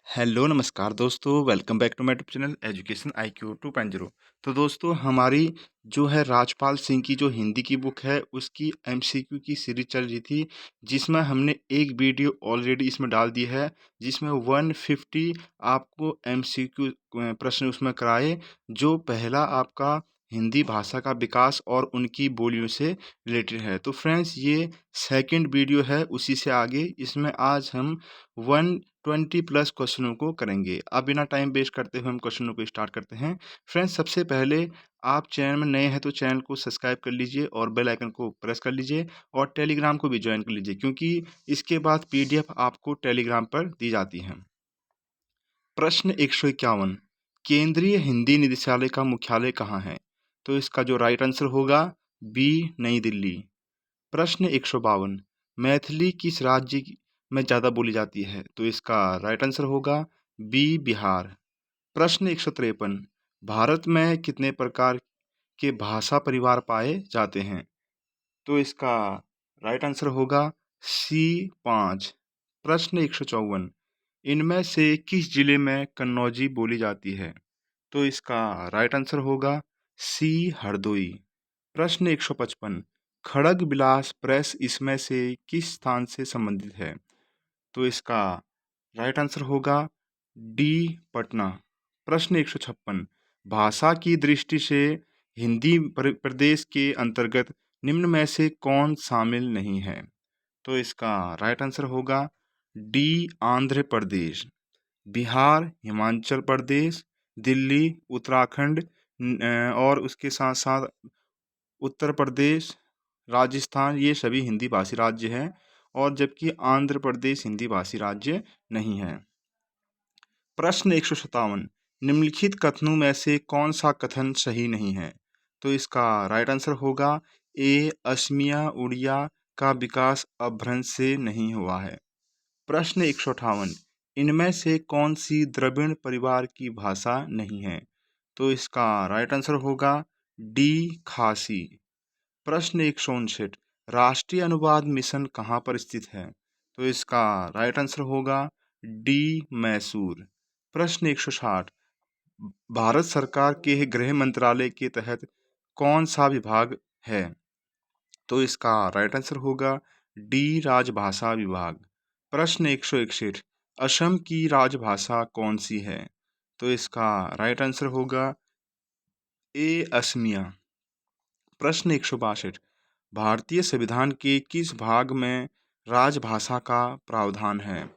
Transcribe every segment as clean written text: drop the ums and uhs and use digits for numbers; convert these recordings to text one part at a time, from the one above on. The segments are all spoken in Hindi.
हेलो नमस्कार दोस्तों, welcome back to my YouTube channel education IQ 2.0। तो दोस्तों हमारी जो है राजपाल सिंह की जो हिंदी की बुक है उसकी MCQ की सीरीज चल रही थी, जिसमें हमने एक वीडियो ऑलरेडी इसमें डाल दी है, जिसमें 150 आपको MCQ प्रश्न उसमें कराए, जो पहला आपका हिंदी भाषा का विकास और उनकी बोलियों से रिलेटेड है। तो फ्रेंड्स ये सेकंड वीडियो है उसी से आगे, इसमें आज हम 120 प्लस क्वेश्चनों को करेंगे। अब बिना टाइम वेस्ट करते हुए हम क्वेश्चनों को स्टार्ट करते हैं। फ्रेंड्स सबसे पहले आप चैनल में नए हैं तो चैनल को सब्सक्राइब कर लीजिए और बेल आइकन को प्रेस कर लीजिए और टेलीग्राम को भी ज्वाइन कर लीजिए, क्योंकि इसके बाद PDF आपको टेलीग्राम पर दी जाती है। प्रश्न 151, केंद्रीय हिंदी निदेशालय का मुख्यालय कहाँ है? तो इसका जो राइट आंसर होगा बी, नई दिल्ली। प्रश्न 152, मैथिली किस राज्य में ज़्यादा बोली जाती है? तो इसका राइट आंसर होगा बी, बिहार। प्रश्न 153, भारत में कितने प्रकार के भाषा परिवार पाए जाते हैं? तो इसका राइट आंसर होगा सी, 5। प्रश्न 154, इनमें से किस जिले में कन्नौजी बोली जाती है? तो इसका राइट आंसर होगा सी, हरदोई। प्रश्न 155, खड़ग विलास प्रेस इसमें से किस स्थान से संबंधित है? तो इसका राइट आंसर होगा डी, पटना। प्रश्न 156, भाषा की दृष्टि से हिंदी प्रदेश के अंतर्गत निम्न में से कौन शामिल नहीं है? तो इसका राइट आंसर होगा डी, आंध्र प्रदेश। बिहार, हिमाचल प्रदेश, दिल्ली, उत्तराखंड और उसके साथ साथ उत्तर प्रदेश, राजस्थान, ये सभी हिंदी भाषी राज्य हैं, और जबकि आंध्र प्रदेश हिंदी भाषी राज्य नहीं है। प्रश्न 157, निम्नलिखित कथनों में से कौन सा कथन सही नहीं है? तो इसका राइट आंसर होगा ए, असमिया उड़िया का विकास अपभ्रंश से नहीं हुआ है। प्रश्न 158, इनमें से कौन सी द्रविड़ परिवार की भाषा नहीं है? तो इसका राइट आंसर होगा डी, खासी। प्रश्न 159, राष्ट्रीय अनुवाद मिशन कहाँ पर स्थित है? तो इसका राइट आंसर होगा डी, मैसूर। प्रश्न 160, भारत सरकार के गृह मंत्रालय के तहत कौन सा विभाग है? तो इसका राइट आंसर होगा डी, राजभाषा विभाग। प्रश्न 161, असम की राजभाषा कौन सी है? तो इसका राइट आंसर होगा ए, असमिया। प्रश्न 162, भारतीय संविधान के किस भाग में राजभाषा का प्रावधान है?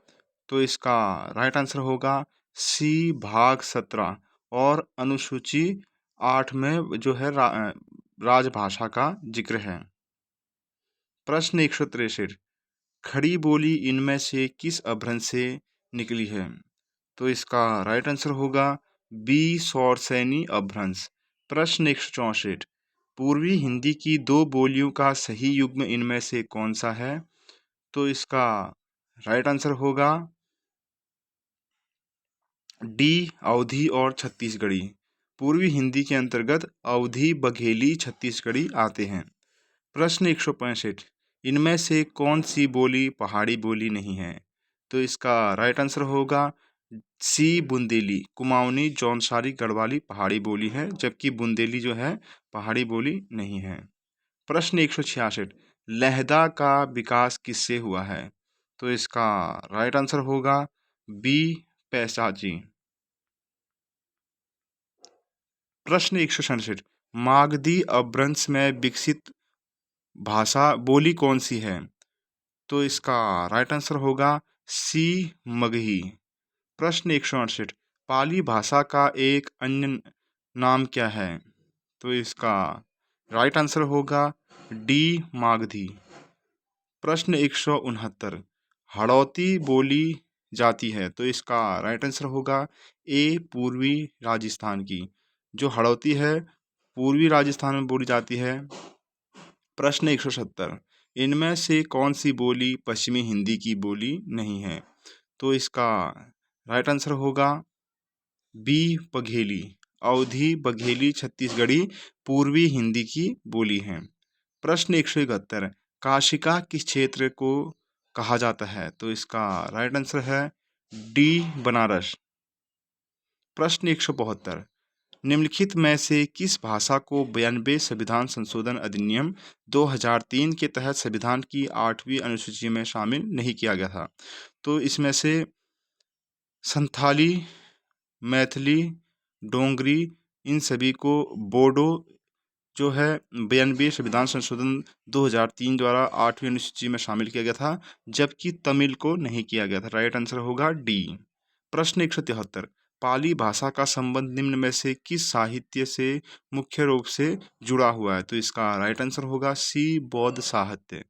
तो इसका राइट आंसर होगा सी, भाग 17 और अनुसूची 8 में जो है राजभाषा का जिक्र है। प्रश्न 163, खड़ी बोली इनमें से किस अपभ्रंश से निकली है? तो इसका राइट आंसर होगा बी, शौरसैनी अपभ्रंश। प्रश्न 164, पूर्वी हिंदी की दो बोलियों का सही युग्म इनमें से कौन सा है? तो इसका राइट आंसर होगा डी, अवधी और छत्तीसगढ़ी। पूर्वी हिंदी के अंतर्गत अवधी, बघेली, छत्तीसगढ़ी आते हैं। प्रश्न 165, इनमें से कौन सी बोली पहाड़ी बोली नहीं है? तो इसका राइट आंसर होगा सी, बुंदेली। कुमाऊनी, जौनसारी, गढ़वाली पहाड़ी बोली है, जबकि बुंदेली जो है पहाड़ी बोली नहीं है। प्रश्न 166, लहदा का विकास किससे हुआ है? तो इसका राइट आंसर होगा बी, पैसाजी। प्रश्न 167, मागधी अपभ्रंश में विकसित भाषा बोली कौन सी है? तो इसका राइट आंसर होगा सी, मगही। प्रश्न 168, पाली भाषा का एक अन्य नाम क्या है? तो इसका राइट आंसर होगा डी, मागधी। प्रश्न 169, हड़ौती बोली जाती है, तो इसका राइट आंसर होगा ए, पूर्वी राजस्थान की। जो हड़ौती है पूर्वी राजस्थान में बोली जाती है। प्रश्न 170, इनमें से कौन सी बोली पश्चिमी हिंदी की बोली नहीं है? तो इसका राइट आंसर होगा बी, बघेली। अवधी, बघेली, छत्तीसगढ़ी पूर्वी हिंदी की बोली है। प्रश्न 171, काशिका किस क्षेत्र को कहा जाता है? तो इसका राइट आंसर है डी बनारस। प्रश्न 172, निम्नलिखित में से किस भाषा को 92 संविधान संशोधन अधिनियम 2003 के तहत संविधान की 8वीं अनुसूची में शामिल नहीं किया गया था? तो इसमें से संथाली, मैथिली, डोंगरी, इन सभी को बोडो जो है 92 संविधान संशोधन 2003 द्वारा 8वीं अनुसूची में शामिल किया गया था, जबकि तमिल को नहीं किया गया था। राइट आंसर होगा डी। प्रश्न 173, पाली भाषा का संबंध निम्न में से किस साहित्य से मुख्य रूप से जुड़ा हुआ है? तो इसका राइट आंसर होगा सी, बौद्ध साहित्य।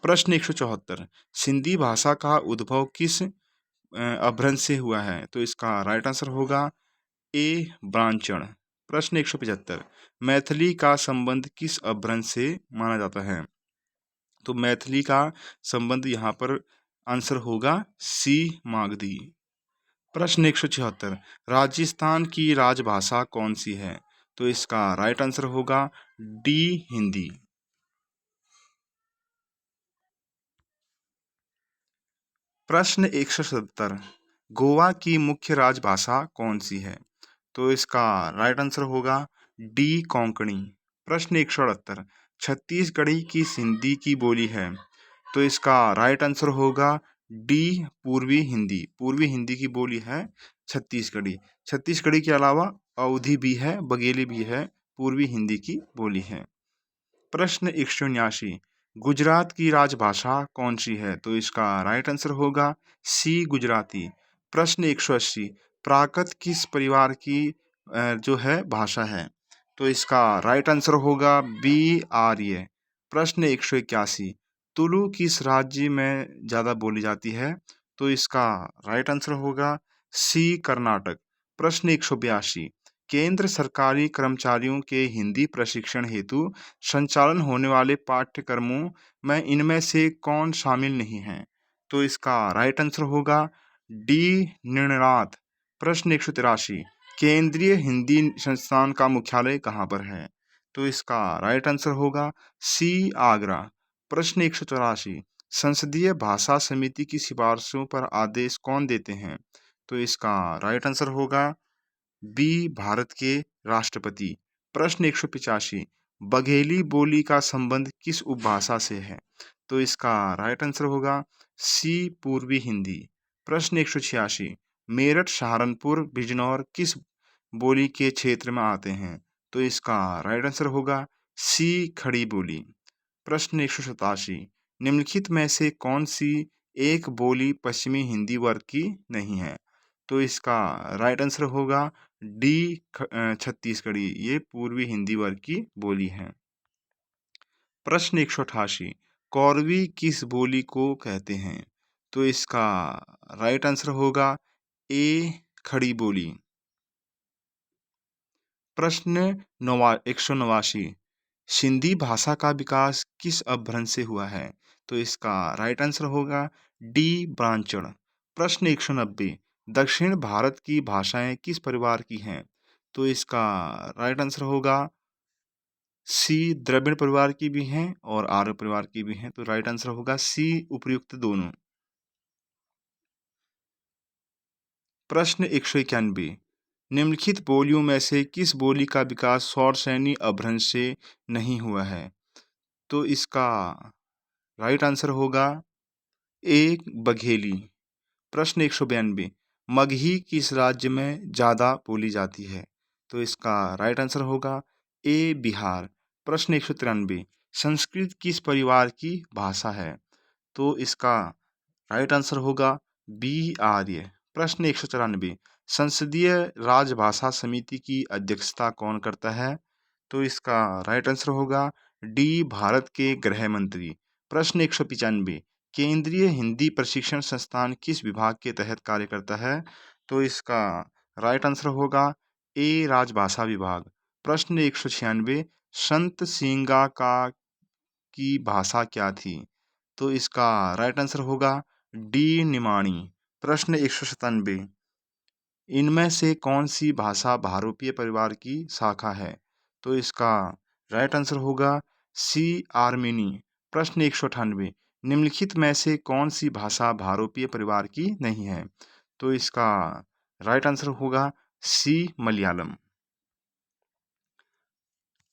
प्रश्न 174, सिंधी भाषा का उद्भव किस अपभ्रंश से हुआ है? तो इसका राइट आंसर होगा ए, ब्राह्मण। प्रश्न 175, मैथिली का संबंध किस अपभ्रंश से माना जाता है? तो मैथिली का संबंध यहाँ पर आंसर होगा सी, मागधी। प्रश्न 176, राजस्थान की राजभाषा कौन सी है? तो इसका राइट आंसर होगा डी, हिंदी। प्रश्न 177, गोवा की मुख्य राजभाषा कौन सी है? तो इसका राइट आंसर होगा डी, कोंकणी। प्रश्न 178, छत्तीसगढ़ी की सिंधी की बोली है? तो इसका राइट आंसर होगा डी, पूर्वी हिंदी। पूर्वी हिंदी की बोली है छत्तीसगढ़ी। छत्तीसगढ़ी के अलावा अवधी भी है, बघेली भी है, पूर्वी हिंदी की बोली है। प्रश्न 179, गुजरात की राजभाषा कौन सी है? तो इसका राइट आंसर होगा सी, गुजराती। प्रश्न 180, प्राकृत किस परिवार की जो है भाषा है? तो इसका राइट आंसर होगा बी, आर्य। प्रश्न 181, तुलु किस राज्य में ज़्यादा बोली जाती है? तो इसका राइट आंसर होगा सी, कर्नाटक। प्रश्न 182, केंद्र सरकारी कर्मचारियों के हिंदी प्रशिक्षण हेतु संचालन होने वाले पाठ्यक्रमों में इनमें से कौन शामिल नहीं है? तो इसका राइट आंसर होगा डी, निर्णनाथ। प्रश्न 183, केंद्रीय हिंदी संस्थान का मुख्यालय कहाँ पर है? तो इसका राइट आंसर होगा सी, आगरा। प्रश्न 184, संसदीय भाषा समिति की सिफारिशों पर आदेश कौन देते हैं? तो इसका राइट आंसर होगा बी, भारत के राष्ट्रपति। प्रश्न 185, बघेली बोली का संबंध किस उपभाषा से है? तो इसका राइट आंसर होगा सी, पूर्वी हिंदी। प्रश्न 186, मेरठ, सहारनपुर, बिजनौर किस बोली के क्षेत्र में आते हैं? तो इसका राइट आंसर होगा सी, खड़ी बोली। प्रश्न 187, निम्नलिखित में से कौन सी एक बोली पश्चिमी हिंदी वर्ग की नहीं है? तो इसका राइट आंसर होगा डी, छत्तीसगढ़ी। ये पूर्वी हिंदी वर्ग की बोली है। प्रश्न 188, कौरवी किस बोली को कहते हैं? तो इसका राइट आंसर होगा ए, खड़ी बोली। प्रश्न 189, सिंधी भाषा का विकास किस अपभ्रंश से हुआ है? तो इसका राइट आंसर होगा डी, ब्राह्मण। प्रश्न 190, दक्षिण भारत की भाषाएं किस परिवार की हैं? तो इसका राइट आंसर होगा सी, द्रविड़ परिवार की भी हैं और आर्य परिवार की भी हैं। तो राइट आंसर होगा सी, उपर्युक्त दोनों। प्रश्न 191, निम्नलिखित बोलियों में से किस बोली का विकास सौरसैनी अपभ्रंश से नहीं हुआ है? तो इसका राइट आंसर होगा ए, बघेली। प्रश्न 192, मगही किस राज्य में ज़्यादा बोली जाती है? तो इसका राइट आंसर होगा ए, बिहार। प्रश्न 193, संस्कृत किस परिवार की भाषा है? तो इसका राइट आंसर होगा बी, आर्य। प्रश्न 194, संसदीय राजभाषा समिति की अध्यक्षता कौन करता है? तो इसका राइट आंसर होगा डी, भारत के गृह मंत्री। प्रश्न 195, केंद्रीय हिंदी प्रशिक्षण संस्थान किस विभाग के तहत कार्य करता है? तो इसका राइट आंसर होगा ए, राजभाषा विभाग। प्रश्न 196, संत सींगा का की भाषा क्या थी? तो इसका राइट आंसर होगा डी, निमाणी। प्रश्न 197, इनमें से कौन सी भाषा भारोपीय परिवार की शाखा है? तो इसका राइट आंसर होगा सी, आर्मेनी। प्रश्न 198, निम्नलिखित में से कौन सी भाषा भारोपीय परिवार की नहीं है? तो इसका राइट आंसर होगा सी मलयालम।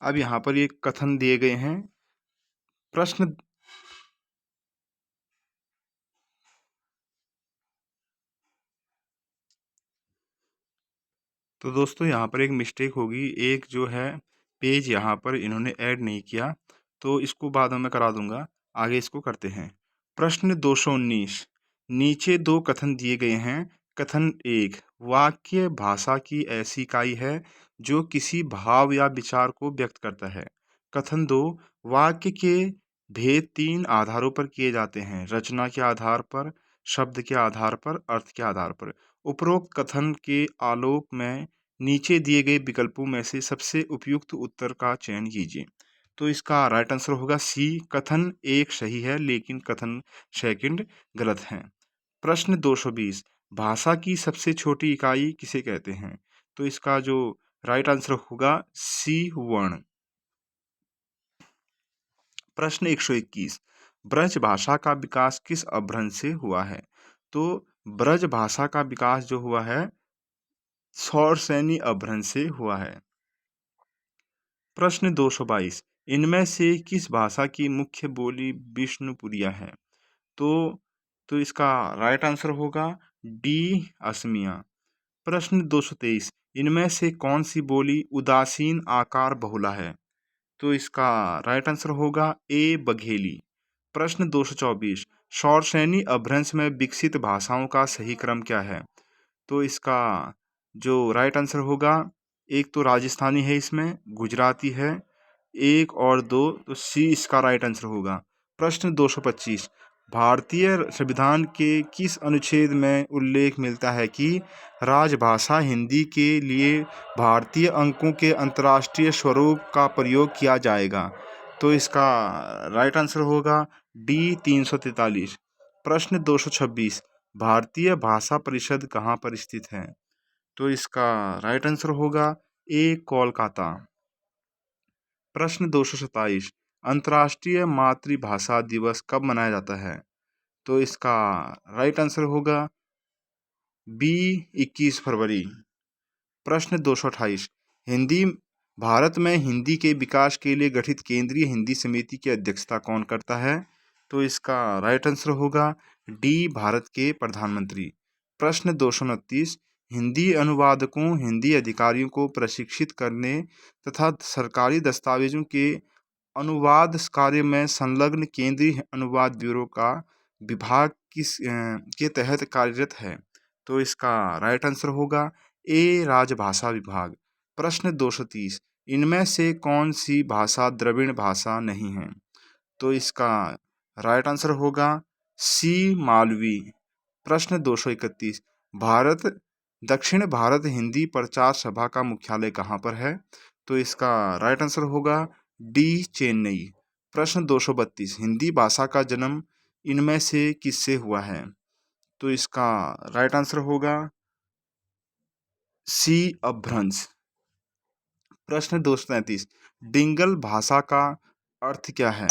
अब यहाँ पर ये कथन दिए गए हैं। प्रश्न तो दोस्तों यहाँ पर एक मिस्टेक होगी, एक जो है पेज यहाँ पर इन्होंने ऐड नहीं किया, तो इसको बाद में मैं करा दूंगा। आगे इसको करते हैं। प्रश्न 219, नीचे दो कथन दिए गए हैं। कथन 1, वाक्य भाषा की ऐसी इकाई है जो किसी भाव या विचार को व्यक्त करता है। कथन 2, वाक्य के भेद 3 आधारों पर किए जाते हैं: रचना के आधार पर, शब्द के आधार पर, अर्थ के आधार पर। उपरोक्त कथन के आलोक में नीचे दिए गए विकल्पों में से सबसे उपयुक्त उत्तर का चयन कीजिए। तो इसका राइट आंसर होगा सी, कथन 1 सही है लेकिन कथन सेकंड गलत है। प्रश्न 220, भाषा की सबसे छोटी इकाई किसे कहते हैं? तो इसका जो राइट आंसर होगा सी वर्ण। प्रश्न 121, ब्रज भाषा का विकास किस अपभ्रंश से हुआ है? तो ब्रज भाषा का विकास जो हुआ है सौरसेनी अपभ्रंश से हुआ है। प्रश्न 222, इनमें से किस भाषा की मुख्य बोली विष्णुपुरिया है? तो इसका राइट आंसर होगा डी असमिया। प्रश्न 223, इनमें से कौन सी बोली उदासीन आकार बहुला है? तो इसका राइट आंसर होगा ए बघेली। प्रश्न 224, सौरसेनी अपभ्रंश में विकसित भाषाओं का सही क्रम क्या है? तो इसका जो राइट आंसर होगा, एक तो राजस्थानी है, इसमें गुजराती है, एक और दो, तो सी इसका राइट आंसर होगा। प्रश्न 225, भारतीय संविधान के किस अनुच्छेद में उल्लेख मिलता है कि राजभाषा हिंदी के लिए भारतीय अंकों के अंतर्राष्ट्रीय स्वरूप का प्रयोग किया जाएगा? तो इसका राइट आंसर होगा डी 343। प्रश्न 226, भारतीय भाषा परिषद कहाँ पर स्थित है? तो इसका राइट आंसर होगा ए कोलकाता। प्रश्न 227, अंतर्राष्ट्रीय मातृभाषा दिवस कब मनाया जाता है? तो इसका राइट आंसर होगा बी 21 फरवरी। प्रश्न 228, हिंदी भारत में हिंदी के विकास के लिए गठित केंद्रीय हिंदी समिति की अध्यक्षता कौन करता है? तो इसका राइट आंसर होगा डी भारत के प्रधानमंत्री। प्रश्न 229, हिंदी अनुवादकों, हिंदी अधिकारियों को प्रशिक्षित करने तथा सरकारी दस्तावेजों के अनुवाद कार्य में संलग्न केंद्रीय अनुवाद ब्यूरो का विभाग किस के तहत कार्यरत है? तो इसका राइट आंसर होगा ए राजभाषा विभाग। प्रश्न 230, इनमें से कौन सी भाषा द्रविड़ भाषा नहीं है? तो इसका राइट आंसर होगा सी मालवी। प्रश्न 231, भारत दक्षिण भारत हिंदी प्रचार सभा का मुख्यालय कहाँ पर है? तो इसका राइट आंसर होगा डी चेन्नई। प्रश्न 232, हिंदी भाषा का जन्म इनमें से किससे हुआ है? तो इसका राइट आंसर होगा सी अपभ्रंश। प्रश्न 233, डिंगल भाषा का अर्थ क्या है?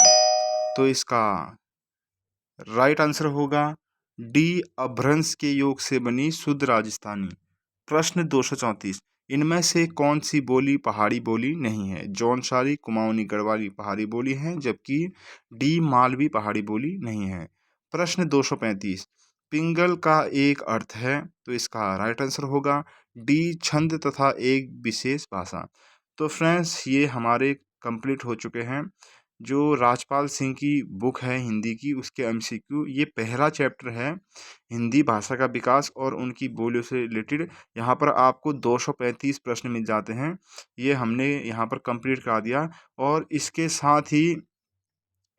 तो इसका राइट आंसर होगा डी अपभ्रंश के योग से बनी शुद्ध राजस्थानी। प्रश्न 234, इनमें से कौन सी बोली पहाड़ी बोली नहीं है? जौनसारी, कुमाऊनी, गढ़वाली पहाड़ी बोली हैं, जबकि डी मालवी पहाड़ी बोली नहीं है। प्रश्न 235, पिंगल का एक अर्थ है? तो इसका राइट आंसर होगा डी छंद तथा एक विशेष भाषा। तो फ्रेंड्स, ये हमारे कंप्लीट हो चुके हैं जो राजपाल सिंह की बुक है हिंदी की, उसके एमसीक्यू। ये पहला चैप्टर है हिंदी भाषा का विकास और उनकी बोलियों से रिलेटेड। यहाँ पर आपको 235 प्रश्न मिल जाते हैं। ये हमने यहाँ पर कंप्लीट करा दिया, और इसके साथ ही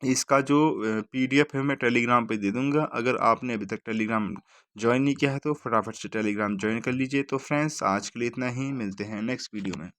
इसका जो पीडीएफ है मैं टेलीग्राम पे दे दूंगा। अगर आपने अभी तक टेलीग्राम ज्वाइन नहीं किया है तो फटाफट से टेलीग्राम ज्वाइन कर लीजिए। तो फ्रेंड्स, आज के लिए इतना ही, मिलते हैं नेक्स्ट वीडियो में।